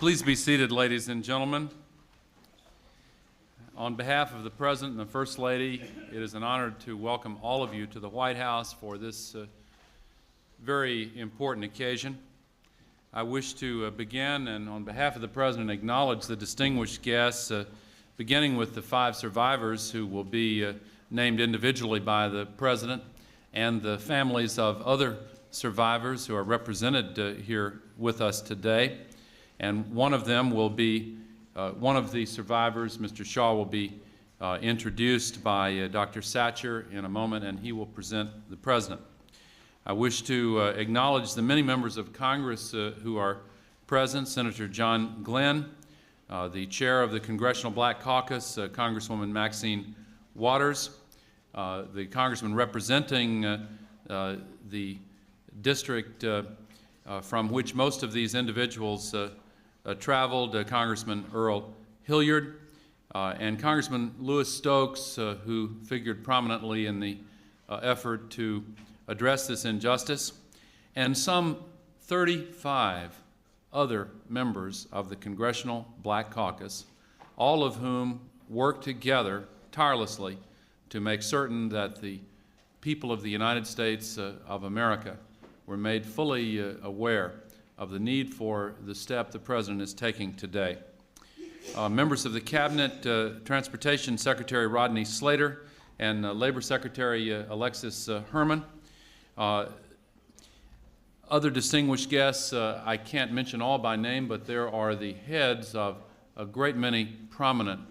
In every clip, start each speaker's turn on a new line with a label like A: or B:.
A: Please be seated, ladies and gentlemen. On behalf of the President and the First Lady, it is an honor to welcome all of you to the White House for this very important occasion. I wish to begin and on behalf of the President acknowledge the distinguished guests, beginning with the 5 survivors who will be named individually by the President and the families of other survivors who are represented here with us today. And one of them will be, one of the survivors, Mr. Shaw, will be introduced by Dr. Satcher in a moment, and he will present the President. I wish to acknowledge the many members of Congress who are present. Senator John Glenn, the chair of the Congressional Black Caucus, Congresswoman Maxine Waters, the congressman representing the district from which most of these individuals traveled, Congressman Earl Hilliard, and Congressman Louis Stokes, who figured prominently in the effort to address this injustice, and some 35 other members of the Congressional Black Caucus, all of whom worked together tirelessly to make certain that the people of the United States of America were made fully aware of the need for the step the President is taking today. Members of the Cabinet, Transportation Secretary Rodney Slater and Labor Secretary Alexis Herman. Other distinguished guests, I can't mention all by name, but there are the heads of a great many prominent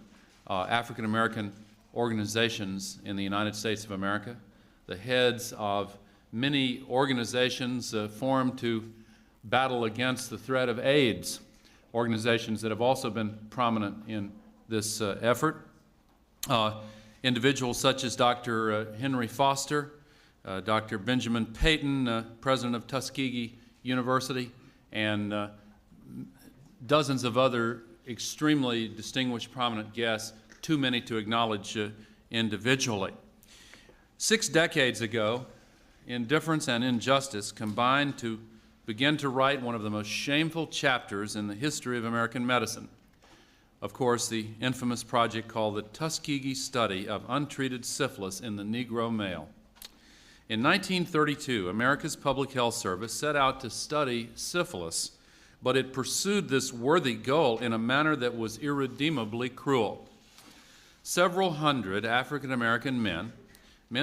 A: African American organizations in the United States of America, the heads of many organizations formed to battle against the threat of AIDS, organizations that have also been prominent in this effort. Individuals such as Dr. Henry Foster, Dr. Benjamin Payton, president of Tuskegee University, and dozens of other extremely distinguished prominent guests, too many to acknowledge individually. 6 decades ago, indifference and injustice combined to begin to write one of the most shameful chapters in the history of American medicine. Of course, the infamous project called the Tuskegee Study of Untreated Syphilis in the Negro Male. In 1932, America's Public Health Service set out to study syphilis, but it pursued this worthy goal in a manner that was irredeemably cruel. Several hundred African American men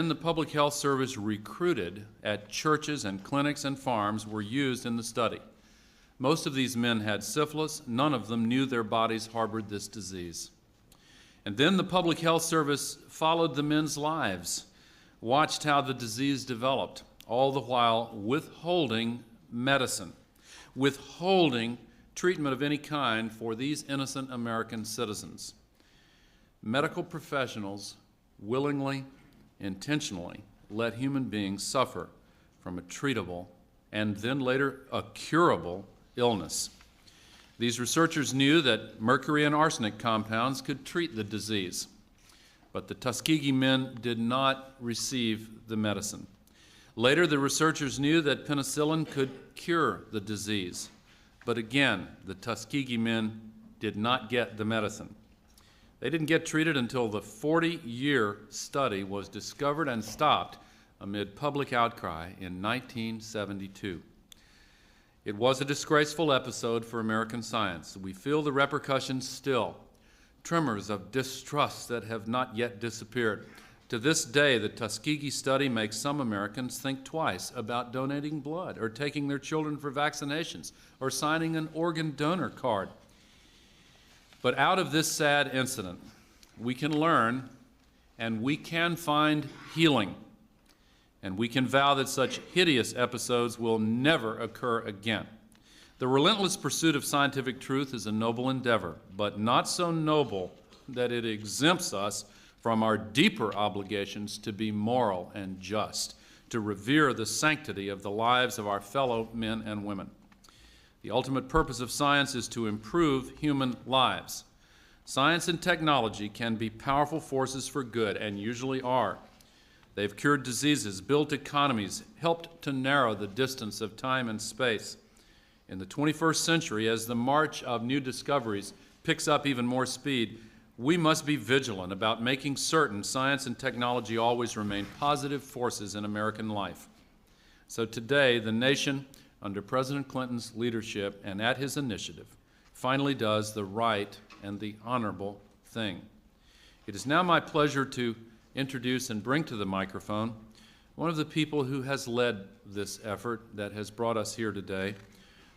A: the Public Health Service recruited at churches and clinics and farms were used in the study. Most of these men had syphilis. None of them knew their bodies harbored this disease. And then the Public Health Service followed the men's lives, watched how the disease developed, all the while withholding medicine, withholding treatment of any kind for these innocent American citizens. Medical professionals willingly, intentionally let human beings suffer from a treatable and then later a curable illness. These researchers knew that mercury and arsenic compounds could treat the disease, but the Tuskegee men did not receive the medicine. Later, the researchers knew that penicillin could cure the disease, but again, the Tuskegee men did not get the medicine. They didn't get treated until the 40-year study was discovered and stopped amid public outcry in 1972. It was a disgraceful episode for American science. We feel the repercussions still, tremors of distrust that have not yet disappeared. To this day, the Tuskegee study makes some Americans think twice about donating blood or taking their children for vaccinations or signing an organ donor card. But out of this sad incident, we can learn and we can find healing. And we can vow that such hideous episodes will never occur again. The relentless pursuit of scientific truth is a noble endeavor, but not so noble that it exempts us from our deeper obligations to be moral and just, to revere the sanctity of the lives of our fellow men and women. The ultimate purpose of science is to improve human lives. Science and technology can be powerful forces for good, and usually are. They've cured diseases, built economies, helped to narrow the distance of time and space. In the 21st century, as the march of new discoveries picks up even more speed, we must be vigilant about making certain science and technology always remain positive forces in American life. So today, the nation, under President Clinton's leadership and at his initiative, finally does the right and the honorable thing. It is now my pleasure to introduce and bring to the microphone one of the people who has led this effort that has brought us here today,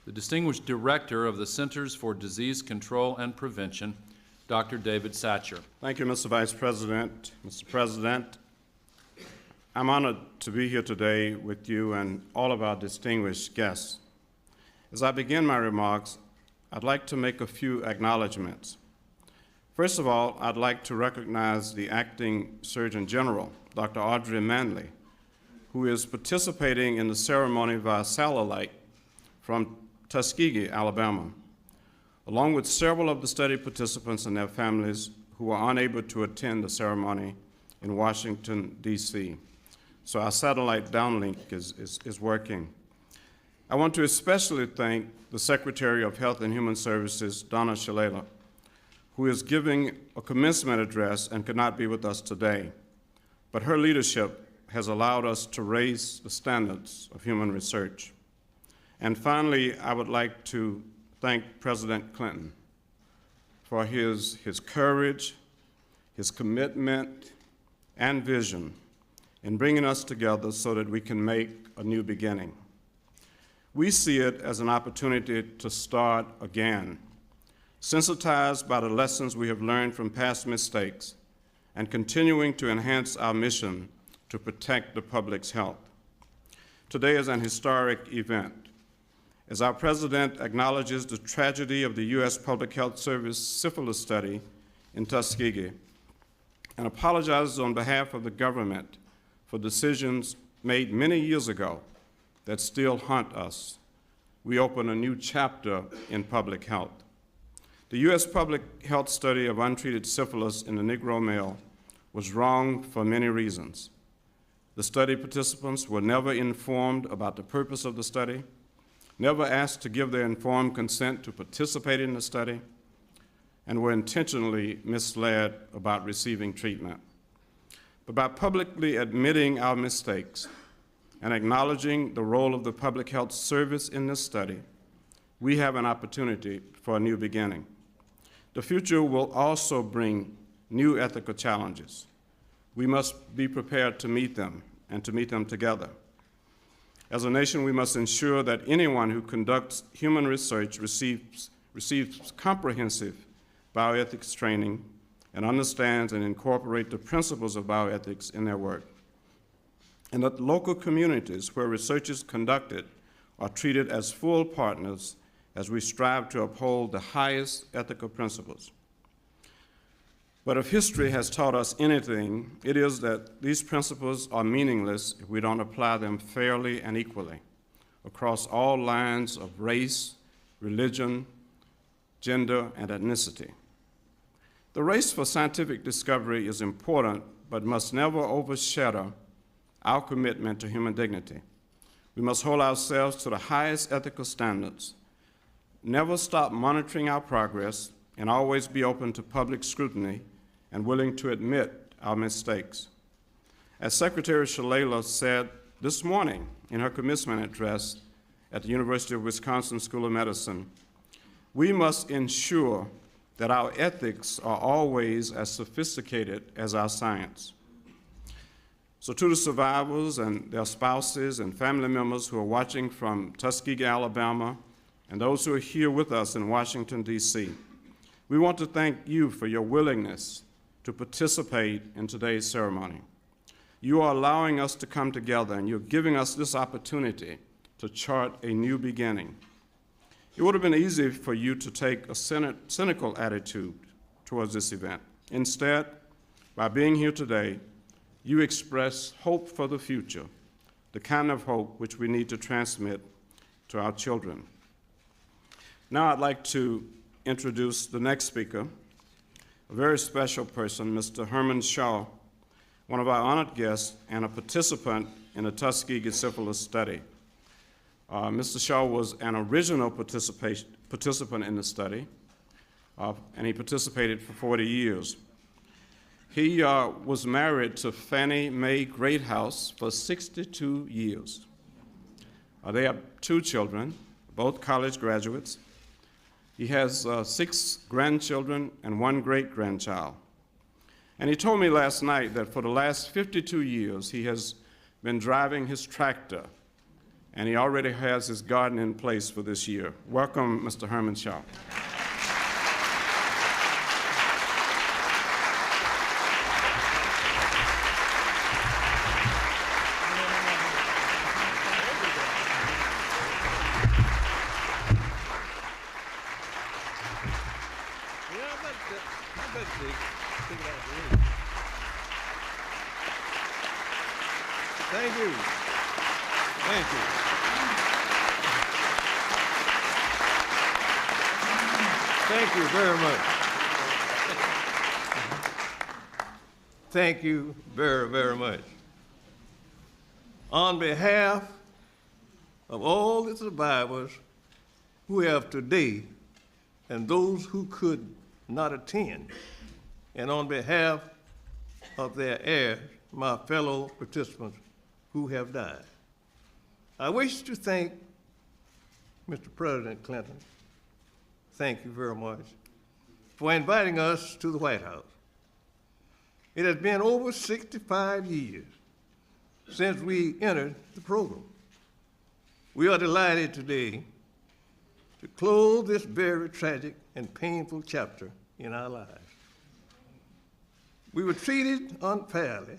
A: the distinguished director of the Centers for Disease Control and Prevention, Dr. David Satcher.
B: Thank you, Mr. Vice President. Mr. President, I'm honored to be here today with you and all of our distinguished guests. As I begin my remarks, I'd like to make a few acknowledgments. First of all, I'd like to recognize the Acting Surgeon General, Dr. Audrey Manley, who is participating in the ceremony via satellite from Tuskegee, Alabama, along with several of the study participants and their families who are unable to attend the ceremony in Washington, D.C. So our satellite downlink is working. I want to especially thank the Secretary of Health and Human Services, Donna Shalala, who is giving a commencement address and could not be with us today. But her leadership has allowed us to raise the standards of human research. And finally, I would like to thank President Clinton for his courage, his commitment, and vision in bringing us together so that we can make a new beginning. We see it as an opportunity to start again, sensitized by the lessons we have learned from past mistakes and continuing to enhance our mission to protect the public's health. Today is an historic event. As our president acknowledges the tragedy of the U.S. Public Health Service syphilis study in Tuskegee and apologizes on behalf of the government for decisions made many years ago that still haunt us, we open a new chapter in public health. The U.S. Public Health study of untreated syphilis in the Negro male was wrong for many reasons. The study participants were never informed about the purpose of the study, never asked to give their informed consent to participate in the study, and were intentionally misled about receiving treatment. But by publicly admitting our mistakes and acknowledging the role of the public health service in this study, we have an opportunity for a new beginning. The future will also bring new ethical challenges. We must be prepared to meet them and to meet them together. As a nation, we must ensure that anyone who conducts human research receives comprehensive bioethics training and understands and incorporates the principles of bioethics in their work, and that local communities where research is conducted are treated as full partners as we strive to uphold the highest ethical principles. But if history has taught us anything, it is that these principles are meaningless if we don't apply them fairly and equally across all lines of race, religion, gender, and ethnicity. The race for scientific discovery is important, but must never overshadow our commitment to human dignity. We must hold ourselves to the highest ethical standards, never stop monitoring our progress, and always be open to public scrutiny and willing to admit our mistakes. As Secretary Shalala said this morning in her commencement address at the University of Wisconsin School of Medicine, we must ensure that our ethics are always as sophisticated as our science. So to the survivors and their spouses and family members who are watching from Tuskegee, Alabama, and those who are here with us in Washington, D.C., we want to thank you for your willingness to participate in today's ceremony. You are allowing us to come together, and you're giving us this opportunity to chart a new beginning. It would have been easy for you to take a cynical attitude towards this event. Instead, by being here today, you express hope for the future, the kind of hope which we need to transmit to our children. Now I'd like to introduce the next speaker, a very special person, Mr. Herman Shaw, one of our honored guests and a participant in the Tuskegee syphilis study. Mr. Shaw was an original participant in the study, and he participated for 40 years. He was married to Fannie Mae Greathouse for 62 years. They have 2 children, both college graduates. He has 6 grandchildren and 1 great-grandchild. And he told me last night that for the last 52 years, he has been driving his tractor, and he already has his garden in place for this year. Welcome, Mr. Herman Shaw.
C: Thank you. Thank you. Thank you very much. Thank you very, very much. On behalf of all the survivors who have today and those who could not attend, and on behalf of their heirs, my fellow participants who have died, I wish to thank Mr. President Clinton. Thank you very much for inviting us to the White House. It has been over 65 years since we entered the program. We are delighted today to close this very tragic and painful chapter in our lives. We were treated unfairly,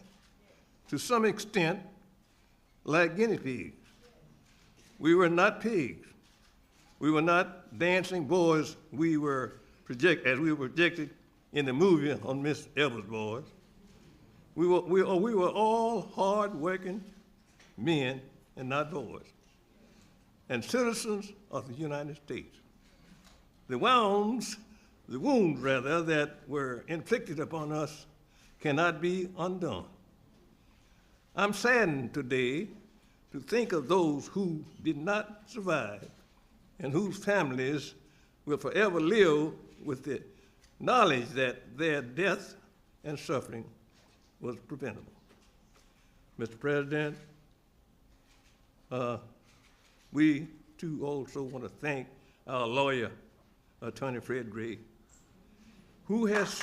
C: to some extent, like guinea pigs. We were not pigs. We were not dancing boys as we were projected in the movie on Miss Evers' Boys. We were all hard-working men and not boys, and citizens of the United States. The wounds that were inflicted upon us cannot be undone. I'm saddened today to think of those who did not survive and whose families will forever live with the knowledge that their death and suffering was preventable. Mr. President, we too also want to thank our lawyer, Attorney Fred Gray, who has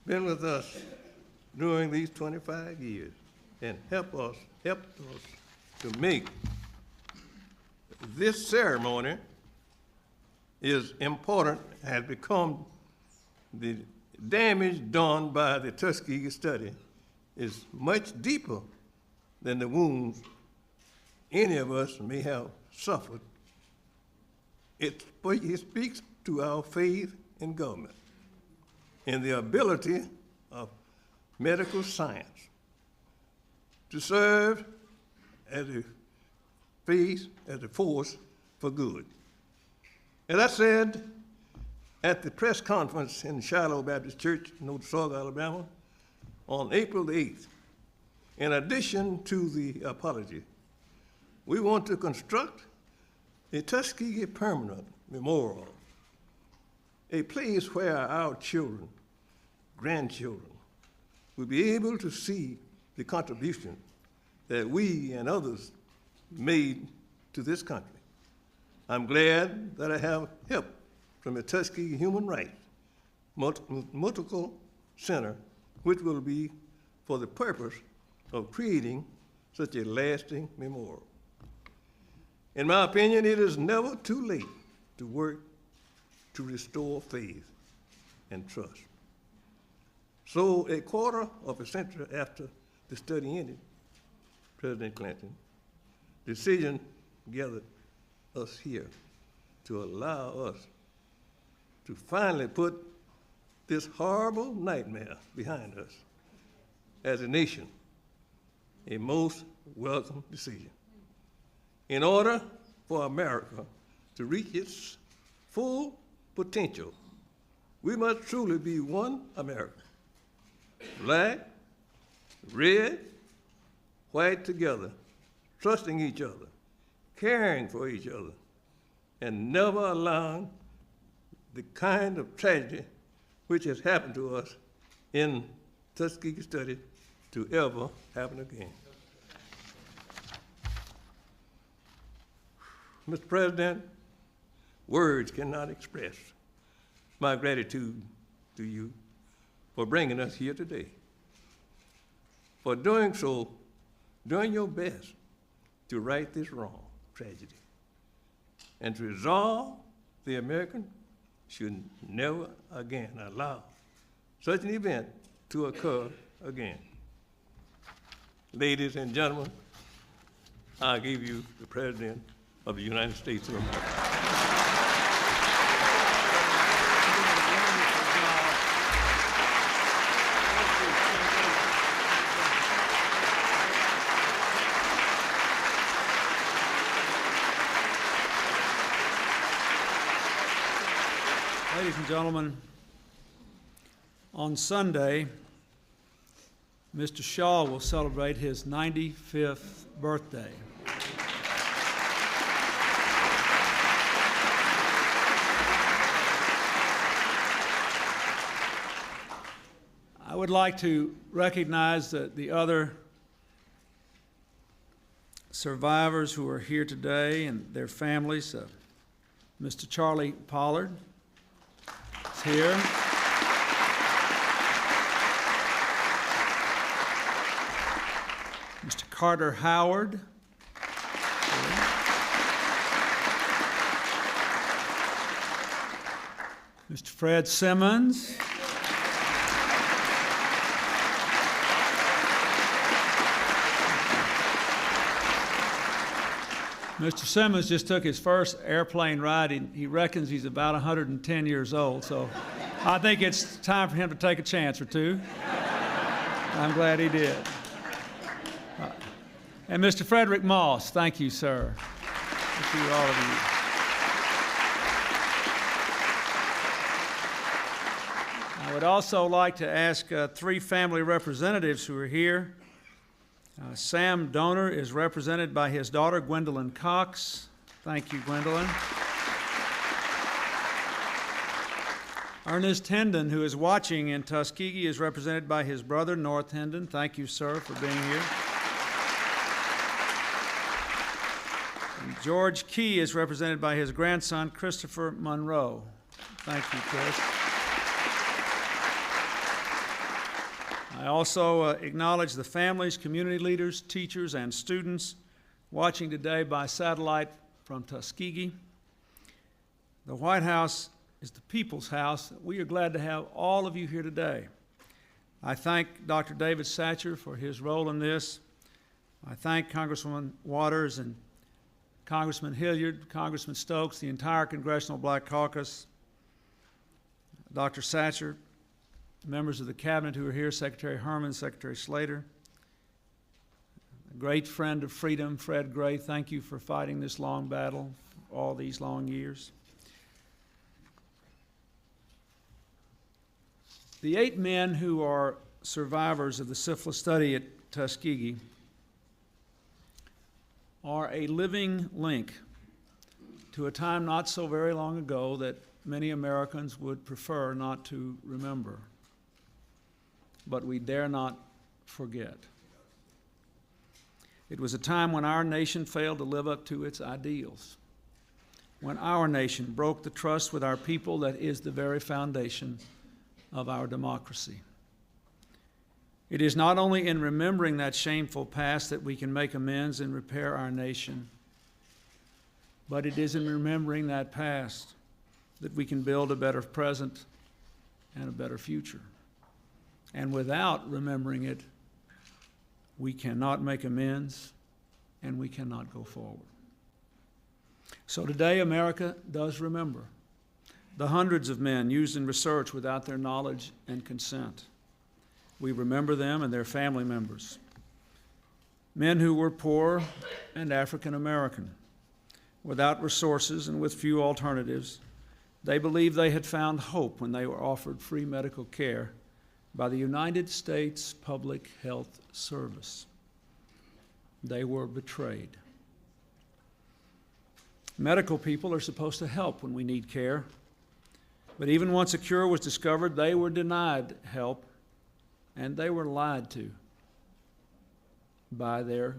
C: been with us during these 25 years and helped us to make this ceremony is important, has become the damage done by the Tuskegee study is much deeper than the wounds any of us may have suffered. It speaks to our faith in government and the ability of medical science to serve as a force for good. As I said at the press conference in Shiloh Baptist Church in Tuskegee, Alabama, on April the 8th, in addition to the apology, we want to construct a Tuskegee permanent memorial, a place where our children, grandchildren, will be able to see the contribution that we and others made to this country. I'm glad that I have help from the Tuskegee Human Rights Multiple Center, which will be for the purpose of creating such a lasting memorial. In my opinion, it is never too late to work to restore faith and trust. So a quarter of a century after the study ended, President Clinton, decision gathered us here to allow us to finally put this horrible nightmare behind us as a nation, a most welcome decision. In order for America to reach its full potential, we must truly be one America. Black, red, white together, trusting each other, caring for each other, and never allowing the kind of tragedy which has happened to us in Tuskegee study to ever happen again. Mr. President, words cannot express my gratitude to you for bringing us here today, for doing so, doing your best to right this wrong tragedy, and to resolve the American should never again allow such an event to occur again. Ladies and gentlemen, I give you the President of the United States of America.
D: Ladies and gentlemen, on Sunday, Mr. Shaw will celebrate his 95th birthday. I would like to recognize the other survivors who are here today and their families. Mr. Charlie Pollard is here. Mr. Carter Howard. Mr. Fred Simmons. Mr. Simmons just took his first airplane ride. He reckons he's about 110 years old, so I think it's time for him to take a chance or two. I'm glad he did. And Mr. Frederick Moss, thank you, sir. Thank you, all of you. I would also like to ask three family representatives who are here. Sam Donor is represented by his daughter, Gwendolyn Cox. Thank you, Gwendolyn. Ernest Hendon, who is watching in Tuskegee, is represented by his brother, North Hendon. Thank you, sir, for being here. And George Key is represented by his grandson, Christopher Monroe. Thank you, Chris. I also acknowledge the families, community leaders, teachers, and students watching today by satellite from Tuskegee. The White House is the people's house. We are glad to have all of you here today. I thank Dr. David Satcher for his role in this. I thank Congresswoman Waters and Congressman Hilliard, Congressman Stokes, the entire Congressional Black Caucus, Dr. Satcher, members of the cabinet who are here, Secretary Herman, Secretary Slater, a great friend of freedom, Fred Gray, thank you for fighting this long battle for all these long years. The 8 men who are survivors of the syphilis study at Tuskegee are a living link to a time not so very long ago that many Americans would prefer not to remember. But we dare not forget. It was a time when our nation failed to live up to its ideals, when our nation broke the trust with our people that is the very foundation of our democracy. It is not only in remembering that shameful past that we can make amends and repair our nation, but it is in remembering that past that we can build a better present and a better future. And without remembering it, we cannot make amends and we cannot go forward. So today, America does remember. the hundreds of men used in research without their knowledge and consent. We remember them and their family members. Men who were poor and African American, without resources and with few alternatives. They believed they had found hope when they were offered free medical care by the United States Public Health Service. They were betrayed. Medical people are supposed to help when we need care, but even once a cure was discovered, they were denied help, and they were lied to by their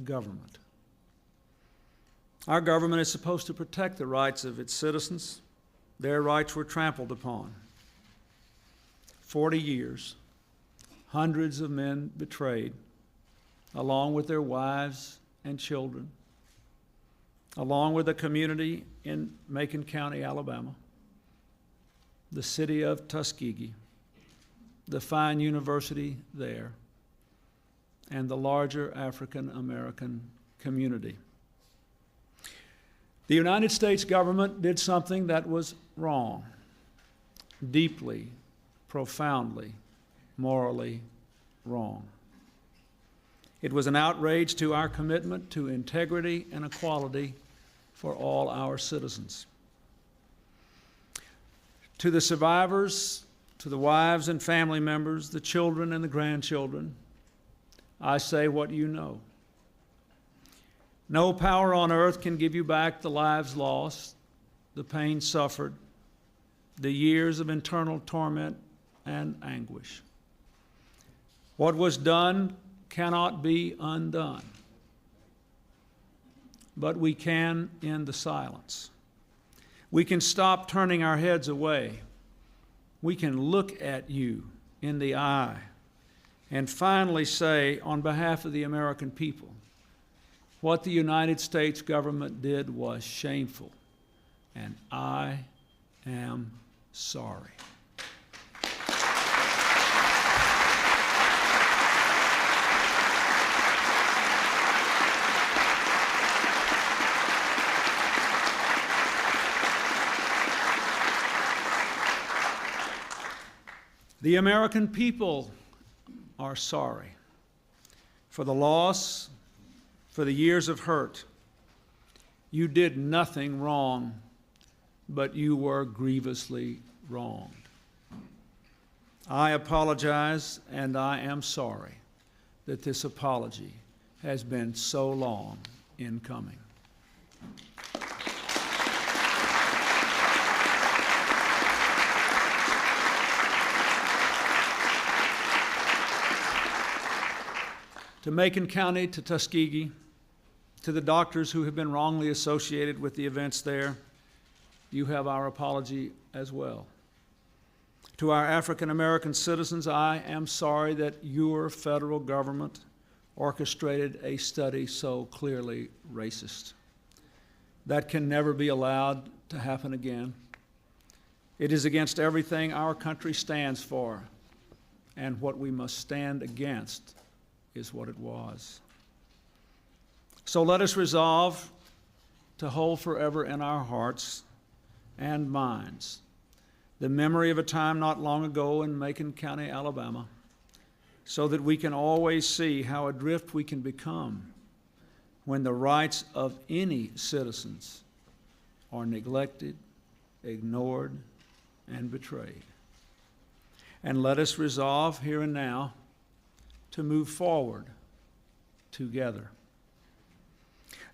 D: government. Our government is supposed to protect the rights of its citizens. Their rights were trampled upon. 40 years, hundreds of men betrayed, along with their wives and children, along with a community in Macon County, Alabama, the city of Tuskegee, the fine university there, and the larger African American community. The United States government did something that was wrong, deeply, profoundly, morally wrong. It was an outrage to our commitment to integrity and equality for all our citizens. To the survivors, to the wives and family members, the children and the grandchildren, I say what you know. No power on earth can give you back the lives lost, the pain suffered, the years of internal torment and anguish. What was done cannot be undone, but we can end the silence. We can stop turning our heads away. We can look at you in the eye and finally say, on behalf of the American people, what the United States government did was shameful, and I am sorry. The American people are sorry for the loss, for the years of hurt. You did nothing wrong, but you were grievously wronged. I apologize, and I am sorry that this apology has been so long in coming. To Macon County, to Tuskegee, to the doctors who have been wrongly associated with the events there, you have our apology as well. To our African American citizens, I am sorry that your federal government orchestrated a study so clearly racist. That can never be allowed to happen again. It is against everything our country stands for, and what we must stand against is what it was. So let us resolve to hold forever in our hearts and minds the memory of a time not long ago in Macon County, Alabama, so that we can always see how adrift we can become when the rights of any citizens are neglected, ignored, and betrayed. And let us resolve here and now to move forward together.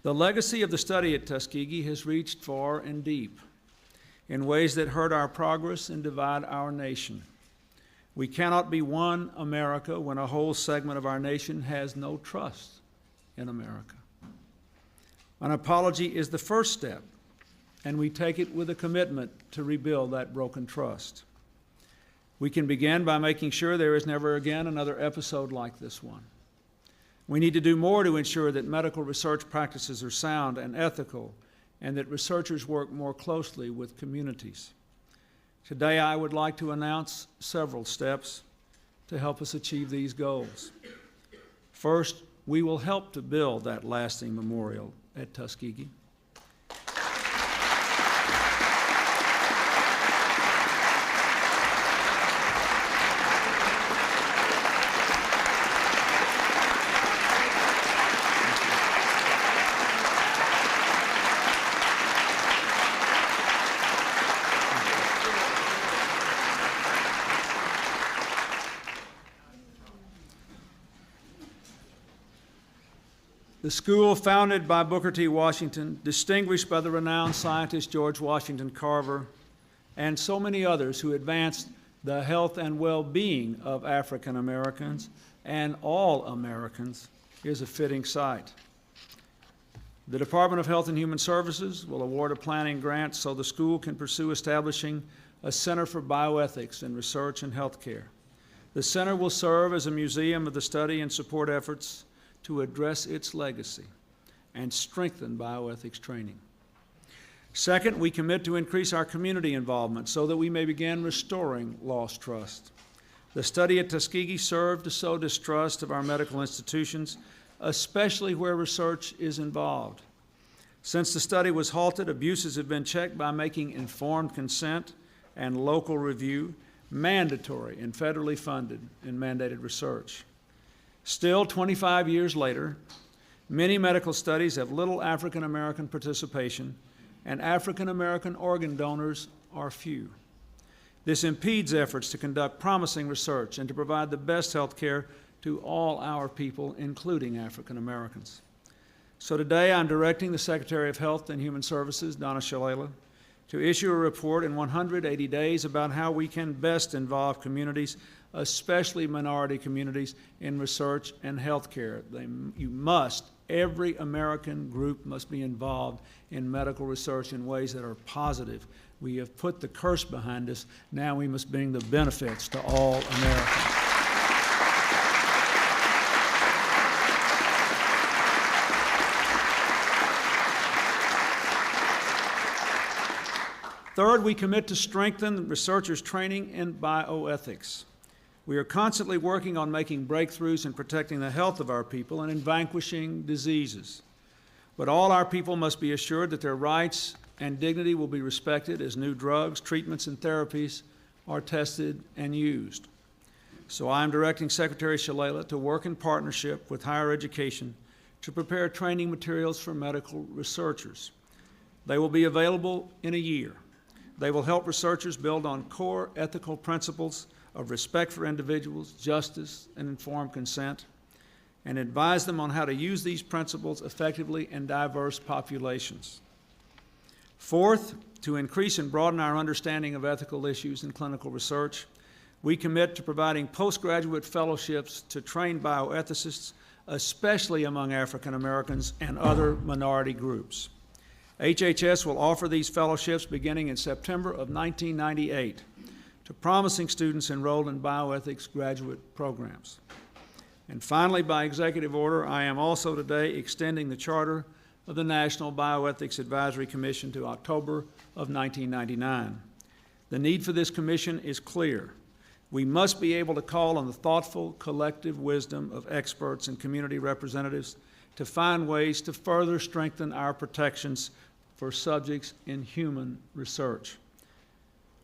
D: The legacy of the study at Tuskegee has reached far and deep in ways that hurt our progress and divide our nation. We cannot be one America when a whole segment of our nation has no trust in America. An apology is the first step, and we take it with a commitment to rebuild that broken trust. We can begin by making sure there is never again another episode like this one. We need to do more to ensure that medical research practices are sound and ethical, and that researchers work more closely with communities. Today, I would like to announce several steps to help us achieve these goals. First, we will help to build that lasting memorial at Tuskegee. The school, founded by Booker T. Washington, distinguished by the renowned scientist George Washington Carver, and so many others who advanced the health and well-being of African Americans and all Americans, is a fitting site. The Department of Health and Human Services will award a planning grant so the school can pursue establishing a Center for Bioethics in Research and Healthcare. The center will serve as a museum of the study and support efforts to address its legacy and strengthen bioethics training. Second, we commit to increase our community involvement so that we may begin restoring lost trust. The study at Tuskegee served to sow distrust of our medical institutions, especially where research is involved. Since the study was halted, abuses have been checked by making informed consent and local review mandatory in federally funded and mandated research. Still, 25 years later, many medical studies have little African American participation, and African American organ donors are few. This impedes efforts to conduct promising research and to provide the best health care to all our people, including African Americans. So today I'm directing the Secretary of Health and Human Services, Donna Shalala, to issue a report in 180 days about how we can best involve communities, especially minority communities, in research and health care. Every American group must be involved in medical research in ways that are positive. We have put the curse behind us. Now we must bring the benefits to all Americans. Third, we commit to strengthen researchers' training in bioethics. We are constantly working on making breakthroughs in protecting the health of our people and in vanquishing diseases. But all our people must be assured that their rights and dignity will be respected as new drugs, treatments, and therapies are tested and used. So I am directing Secretary Shalala to work in partnership with higher education to prepare training materials for medical researchers. They will be available in a year. They will help researchers build on core ethical principles of respect for individuals, justice, and informed consent, and advise them on how to use these principles effectively in diverse populations. Fourth, to increase and broaden our understanding of ethical issues in clinical research, we commit to providing postgraduate fellowships to train bioethicists, especially among African Americans and other minority groups. HHS will offer these fellowships beginning in September of 1998 to promising students enrolled in bioethics graduate programs. And finally, by executive order, I am also today extending the charter of the National Bioethics Advisory Commission to October of 1999. The need for this commission is clear. We must be able to call on the thoughtful, collective wisdom of experts and community representatives to find ways to further strengthen our protections for subjects in human research.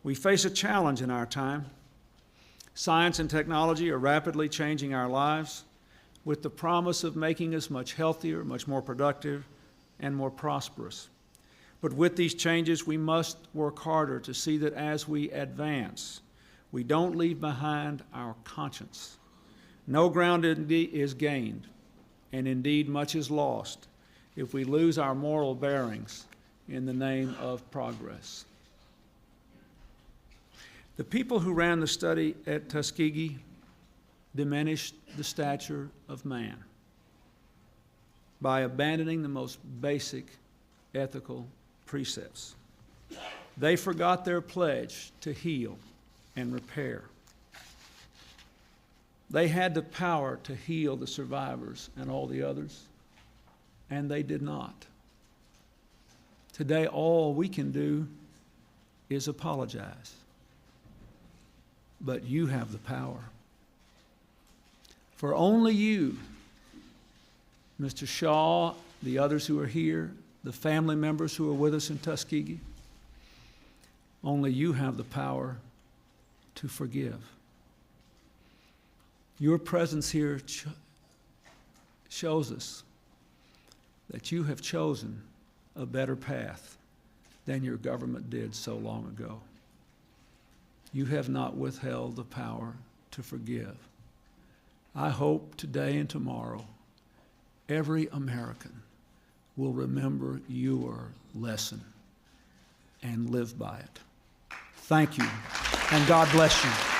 D: We face a challenge in our time. Science and technology are rapidly changing our lives with the promise of making us much healthier, much more productive, and more prosperous. But with these changes, we must work harder to see that as we advance, we don't leave behind our conscience. No ground is gained, and indeed much is lost, if we lose our moral bearings in the name of progress. The people who ran the study at Tuskegee diminished the stature of man by abandoning the most basic ethical precepts. They forgot their pledge to heal and repair. They had the power to heal the survivors and all the others, and they did not. Today, all we can do is apologize. But you have the power. For only you, Mr. Shaw, the others who are here, the family members who are with us in Tuskegee, only you have the power to forgive. Your presence here shows us that you have chosen a better path than your government did so long ago. You have not withheld the power to forgive. I hope today and tomorrow every American will remember your lesson and live by it. Thank you, and God bless you.